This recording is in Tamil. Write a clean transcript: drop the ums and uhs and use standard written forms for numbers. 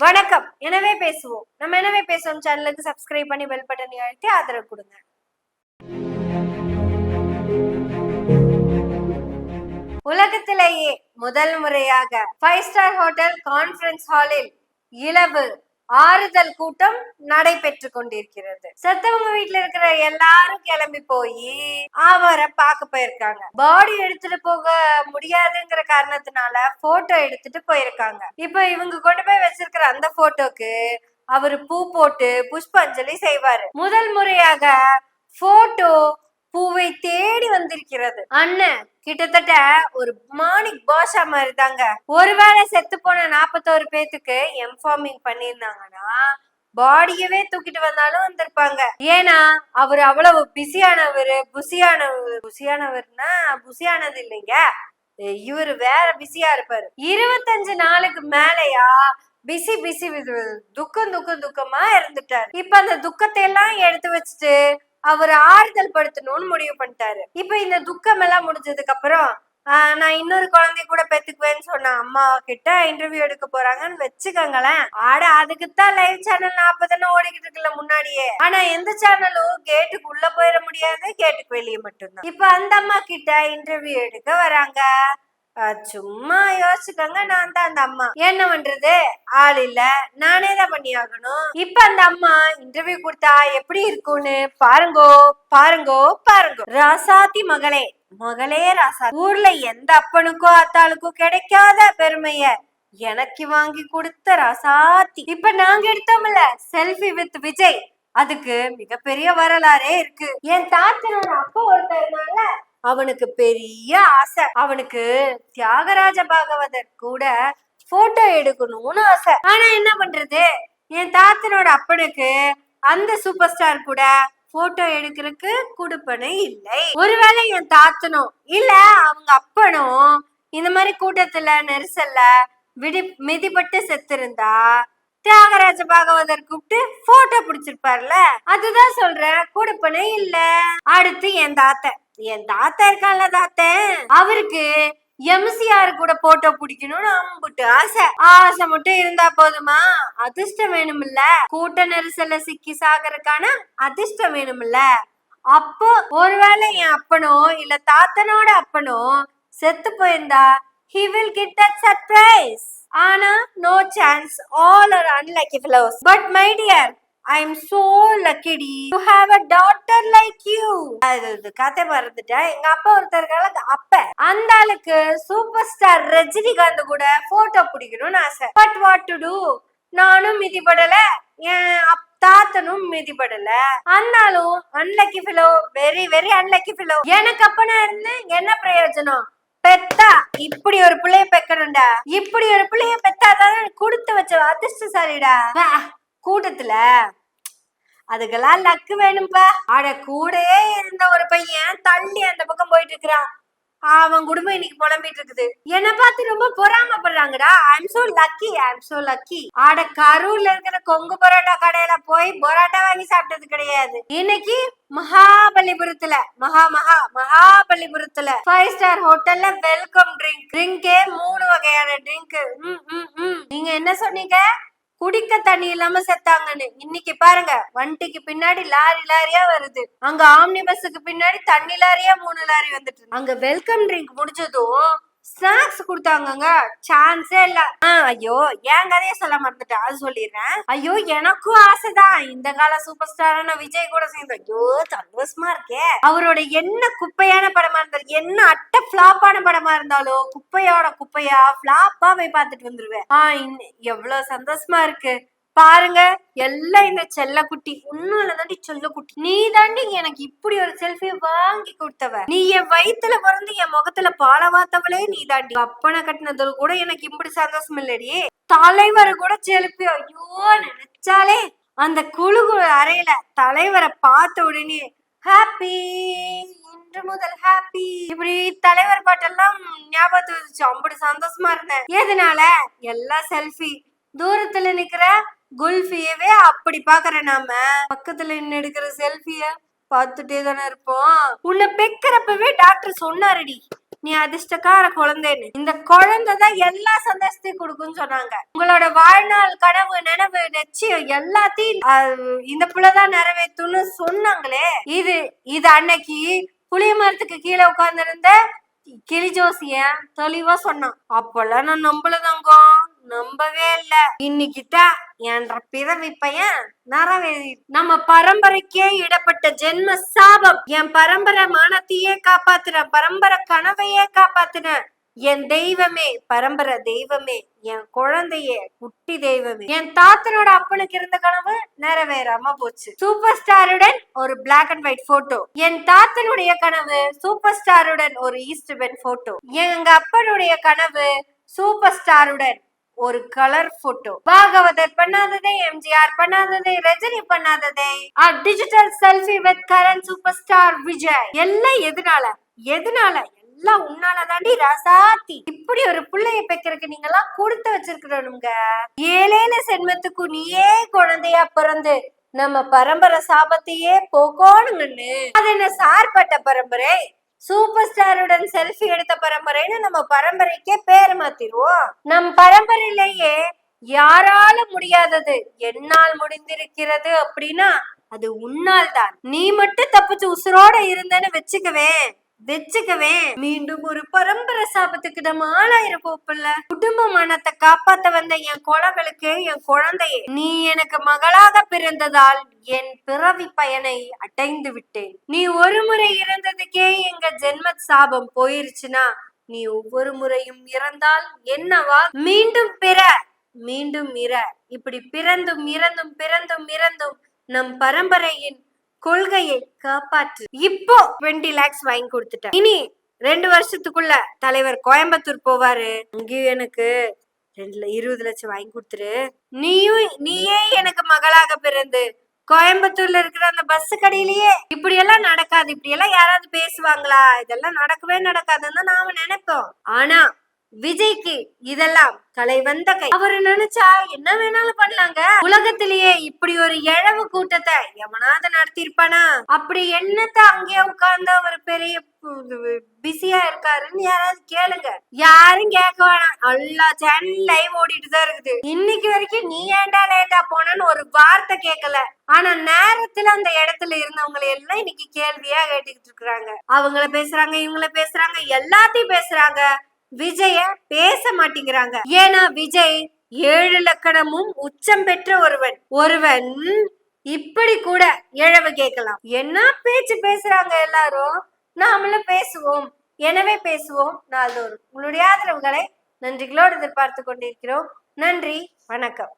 வணக்கம். எனவே பேசுவோம். நம்ம எனவே பேசுவோம் சேனலுக்கு சப்ஸ்கிரைப் பண்ணி பெல் பட்டனை அழுத்தி ஆதரவு கொடுங்க. உலகத்திலேயே முதல் முறையாக 5 ஸ்டார் ஹோட்டல் கான்ஃபரன்ஸ் ஹாலில் இலவு ஆறுதல் கூட்டம் நடைபெற்று கொண்டிருக்கிறது. செத்தவங்க வீட்டுல இருக்கிற எல்லாரும் கிளம்பி போய் அவரை பார்க்க போயிருக்காங்க. பாடி எடுத்துட்டு போக முடியாதுங்கிற காரணத்தினால போட்டோ எடுத்துட்டு போயிருக்காங்க. இப்ப இவங்க கொண்டு போய் வச்சிருக்கிற அந்த போட்டோக்கு அவரு பூ போட்டு புஷ்பாஞ்சலி செய்வாரு. முதல் முறையாக போட்டோ பூவை தேடி வந்திருக்கிறது. அண்ணன் கிட்டத்தட்ட ஒரு மாணிக் பாஷா மாதிரி தாங்க. ஒருவேளை செத்து போன 41 பேத்துக்கு எம்ஃபார்மிங் பண்ணிருந்தாங்கன்னா பாடியவே தூக்கிட்டு வந்தாலும் வந்திருப்பாங்க. ஏன்னா அவரு அவ்வளவு புசியானவர்னா புசியானது இல்லைங்க, இவரு வேற பிஸியா இருப்பாரு. 25 நாளுக்கு மேலையா பிசி துக்கமா இருந்துட்டாரு. இப்ப அந்த துக்கத்தை எல்லாம் எடுத்து வச்சுட்டு அவர் ஆறுதல் படுத்தணும்னு முடிவு பண்ணிட்டாரு. இப்ப இந்த துக்கம் எல்லாம் முடிஞ்சதுக்கு அப்புறம் நான் இன்னொரு குழந்தை கூட பெத்துக்குவேன்னு சொன்ன அம்மா கிட்ட இன்டர்வியூ எடுக்க போறாங்கன்னு வச்சுக்கோங்களேன். அதுக்குத்தான் லைவ் சேனல் 40 ஓடிக்கிட்டு இருக்குல்ல முன்னாடியே. ஆனா எந்த சேனலும் கேட்டுக்கு உள்ள போயிட முடியாது, கேட்டுக்கு வெளியே மட்டும்தான். இப்ப அந்த அம்மா கிட்ட இன்டர்வியூ எடுக்க வராங்க. சும்மா யோசிச்சுக்கோங்க, நான் தான் அந்த அம்மா. என்ன பண்றது, ஆள் இல்ல, நானே தான் பண்ணி ஆகணும். இப்ப அந்த அம்மா இன்டர்வியூ கொடுத்தா எப்படி இருக்கும்னு பாருங்கோ. ராசாத்தி மகளே ராசா, ஊர்ல எந்த அப்பனுக்கோ அத்தாளுக்கோ கிடைக்காத பெருமைய எனக்கு வாங்கி கொடுத்த ராசாத்தி. இப்ப நாங்க எடுத்தோம்ல செல்ஃபி வித் விஜய், அதுக்கு மிகப்பெரிய வரலாறே இருக்கு. என் தாத்தனோட அப்பா ஒருத்தர்னால அவனுக்கு பெரிய ஆசை. அவனுக்கு தியாகராஜ பாகவதர் கூட போட்டோ எடுக்கணும்னு ஆசை. ஆனா என்ன பண்றது, என் தாத்தனோட அப்பனுக்கு அந்த சூப்பர் ஸ்டார் கூட போட்டோ எடுக்கிறதுக்கு குடுப்பனை இல்லை. ஒருவேளை என் தாத்தனும் இல்ல அவங்க அப்பனும் இந்த மாதிரி கூட்டத்துல நெரிசல்ல மிதிப்பட்டு செத்து இருந்தா தியாகராஜ பாகவதர் கூப்பிட்டு போட்டோ பிடிச்சிருப்பார்ல. அதுதான் சொல்றேன், குடுப்பனை இல்ல. அடுத்து என் தாத்தா இருக்கான்ல, அவருக்கு எம்சிஆர் கூட போட்டோ பிடிக்கணும்னு அம்புட்டு ஆசை மட்டும் இருந்தா போதுமா? அதிர்ஷ்டம் வேணும்ல. கூட்ட நெரிசல்ல சிக்கி சாகறதுக்கான அதிர்ஷ்டம் வேணும்ல. அப்போ ஒருவேளை என் அப்பனோ இல்ல தாத்தனோட அப்பனோ செத்து போயிருந்தா he will get that surprise. ஆனா no chance, all are unlucky fellows. But my dear, I'm so lucky to have a daughter like you. அது கதை மறந்துட்டா. எங்க அப்பா ஒருத்தருக்கால அப்ப அந்த ஆளுக்கு சூப்பர் ஸ்டார் ரஜினிகாந்த் கூட போட்டோ பிடிக்கணும்னு ஆசை. பட் வாட் டு டூ, நானும் மிதிப்படல, என் தாத்தனும் மிதிப்படல. அந்தாலும் unlucky fellow, very very unlucky fellow. எனக்கு அப்பனா இருந்து என்ன பிரயோஜனம்? பெத்தா இப்படி ஒரு பிள்ளைய பெக்கணும்டா. இப்படி ஒரு பிள்ளைய பெத்தாதான் கொடுத்து வச்ச அதிர்ஷ்டசாலிடா. கூட்டத்துல அதுக்கெல்லாம் லக்கு வேணும்பா. கூடயே இருந்த ஒரு பையன் தள்ளி அந்த பக்கம் போயிட்டு இருக்கிறான். அவன் குடும்பம் இன்னைக்கு புலம்பிட்டு இருக்குது. என்ன பார்த்து ரொம்ப பொறாமப்படுறாங்கடா. I'm so lucky. கரூர்ல இருக்கிற கொங்கு பரோட்டா கடையில போய் பரோட்டா வாங்கி சாப்பிட்டது கிடையாது. இன்னைக்கு மகாபலிபுரத்துல 5 ஸ்டார் ஹோட்டல்ல வெல்கம் ட்ரிங்கே 3 வகையான ட்ரிங்க். நீங்க என்ன சொன்னீங்க, குடிக்க தண்ணி இல்லாம செத்தாங்கன்னு. இன்னைக்கு பாருங்க, வண்டிக்கு பின்னாடி லாரியா வருது. அங்க ஆம்னி பஸ்ஸுக்கு பின்னாடி தண்ணி லாரியா 3 லாரி வந்துட்டு. அங்க வெல்கம் ட்ரிங்க் முடிச்சதும் ஸ்நாக்ஸ் கொடுத்தாங்க. சான்ஸே இல்ல. ஐயோ, என் கதைய சொல்ல மறந்துட்டேன், அது சொல்லிடுறேன். ஐயோ, எனக்கும் ஆசைதான் இந்த கால சூப்பர் ஸ்டாரான விஜய் கூட சேர்ந்து. ஐயோ, சந்தோஷமா இருக்கே. அவரோட என்ன குப்பையான படமா இருந்தாலும், என்ன அட்டை பிளாப்பான படமா இருந்தாலும் குப்பையா பிளாப்பா போய் பார்த்துட்டு வந்துருவேன். எவ்வளவு சந்தோஷமா இருக்கு பாருங்க. எல்லாம் இந்த செல்ல குட்டி, உன்னால தாண்டி செல்ல குட்டி, நீ தாண்டி எனக்கு இப்படி ஒரு செல்ஃபி வாங்கி கொடுத்தவ. நீ என் வயித்துல பிறந்து என் முகத்துல பால வாத்தவளே நீ தாண்டி. அப்பனை கட்டினது கூட எனக்கு இப்படி சந்தோஷம் இல்லடி. தலைவரை கூட செலுப்பி, ஐயோ நினைச்சாலே அந்த குழு அறையில தலைவரை பார்த்த உடனே ஹாப்பி, இன்று முதல் ஹாப்பி, இப்படி தலைவர் பாட்டெல்லாம் ஞாபகத்து வந்துச்சு. அப்படி சந்தோஷமா இருந்தேன். எதனால? எல்லாம் செல்ஃபி. தூரத்துல நிக்கிற குல்ஃபியவே அப்படி பாக்குற நாம பக்கத்துல நின்று எடுக்கிற செல்ஃபிய பார்த்துட்டே தானே இருப்போம். உன்னை பெக்கிறப்பவே டாக்டர் சொன்னாருடி, நீ அதிர்ஷ்டக்கார குழந்தைன்னு. இந்த குழந்தைதான் எல்லா சந்தோஷத்தையும் கொடுக்குன்னு சொன்னாங்க. உங்களோட வாழ்நாள் கனவு நினைவு நிச்சயம் எல்லாத்தையும் இந்த புள்ளதான் நிறைவேற்றுன்னு சொன்னாங்களே. இது அன்னைக்கு புளிய மரத்துக்கு கீழே உட்கார்ந்து இருந்த கிளி ஜோசியன் தெளிவா சொன்னான். அப்பெல்லாம் நான் நம்பலதாங்க, நம்பவே இல்ல. இன்னைக்குதான் என்ற பிறவி பையன் நிறைவேறி. நம்ம பரம்பரைக்கே இடப்பட்ட ஜென்ம சாபம். என் பரம்பரை மானத்தையே காப்பாத்துன, பரம்பரை கனவையே காப்பாத்துன என் தெய்வமே, பரம்பரை தெய்வமே, என் குழந்தையே, குட்டி தெய்வமே. என் தாத்தனோட அப்பனுக்கு இருந்த கனவு நிறைவேறாம போச்சு. சூப்பர் ஸ்டாருடன் ஒரு பிளாக் அண்ட் ஒயிட் போட்டோ. என் தாத்தனுடைய கனவு சூப்பர் ஸ்டாருடன் ஒரு ஈஸ்ட் பென் போட்டோ. எங்க அப்பனுடைய கனவு சூப்பர் ஸ்டாருடன் ஒரு கலர் போட்டோ. பாகவதர் பண்ணாததை, எம்ஜிஆர் பண்ணாததை, ரஜினி பண்ணாததை, digital selfie with current super star Vijay. எல்லாம் எதனால எல்லாம் உன்னாலதாண்டி ராசாத்தி. இப்படி ஒரு பிள்ளைய பெக்கிறதுக்கு நீங்க எல்லாம் கொடுத்து வச்சிருக்கணுங்க. ஏழேழு சென்மத்துக்கு நீயே குழந்தையா பிறந்து நம்ம பரம்பரை சாபத்தையே போக்கோணுங்கன்னு. அது என்ன சார்பட்ட பரம்பரை? சூப்பர் ஸ்டாருடன் செல்ஃபி எடுத்த பரம்பரைன்னு நம்ம பரம்பரைக்கே பேர் மாத்திருவோம். நம் பரம்பரையிலேயே யாரால முடியாதது என்னால் முடிந்திருக்கிறது அப்படின்னா அது உன்னால் தான். நீ மட்டும் தப்பிச்சு உசுரோட இருந்தேன்னு வச்சுக்கவே மீண்டும் ஒரு பரம்பரை சாபத்துக்கு நம்ம ஆளாயிருப்போம்ல. குடும்ப மனத்தை காப்பாத்த வந்த என் குழந்தைகளுக்கு என் குழந்தையே, நீ எனக்கு மகளாக பிறந்ததால் என் பிறவி பயனை அடைந்து விட்டேன். நீ ஒரு முறை இறந்ததுக்கே எங்க ஜென்ம சாபம் போயிருச்சுன்னா நீ ஒவ்வொரு முறையும் இறந்தால் என்னவா? மீண்டும் இப்படி பிறந்தும் இறந்தும் நம் பரம்பரையின் கொள்கையை காப்பாற்று. இப்போ 20 lakhs வாங்கி கொடுத்துட்டேன். இனி 2 வருஷத்துக்குள்ள தலைவர் கோயம்புத்தூர் போவாரு. அங்கேயும் எனக்கு 20 லட்சம் வாங்கி கொடுத்துரு. நீயே எனக்கு மகளாக பிறந்து கோயம்புத்தூர்ல இருக்கிற அந்த பஸ் கடையிலேயே. இப்படி எல்லாம் நடக்காது. இப்படி எல்லாம் யாராவது பேசுவாங்களா? இதெல்லாம் நடக்கவே நடக்காதுன்னு நாம நினைப்போம். ஆனா விஜய்க்கு இதெல்லாம் கலை வந்த கை. அவரு நினைச்சா என்ன வேணாலும் பண்ணலாங்க. உலகத்திலேயே இப்படி ஒரு இழவு கூட்டத்தை எவனாவது நடத்திருப்பானா? அப்படி என்னத்த அங்கே உட்கார்ந்து அவர் பெரிய பிஸியா இருக்காருன்னு யாராவது கேளுங்க. யாரும் கேட்க வேணாம். எல்லா சேனல் லைவ் ஓடிட்டு தான் இருக்குது. இன்னைக்கு வரைக்கும் நீ ஏண்டா லேட்டா போனன்னு ஒரு வார்த்தை கேட்கல. ஆனா நேரத்துல அந்த இடத்துல இருந்தவங்களை எல்லாம் இன்னைக்கு கேள்வியா கேட்டுக்கிட்டு இருக்கிறாங்க. அவங்கள பேசுறாங்க, இவங்கள பேசுறாங்க, எல்லாத்தையும் பேசுறாங்க. விஜய பேச மாட்டேங்கிறாங்க. ஏன்னா விஜய் 7 லக்கணமும் உச்சம் பெற்ற ஒருவன் இப்படி கூட இழவு கேட்கலாம். என்ன பேச்சு பேசுறாங்க எல்லாரும். நாமளும் பேசுவோம். எனவே பேசுவோம் நாள்தோறும். உங்களுடைய ஆதரவுகளை நன்றிகளோடு எதிர்பார்த்து கொண்டிருக்கிறோம். நன்றி, வணக்கம்.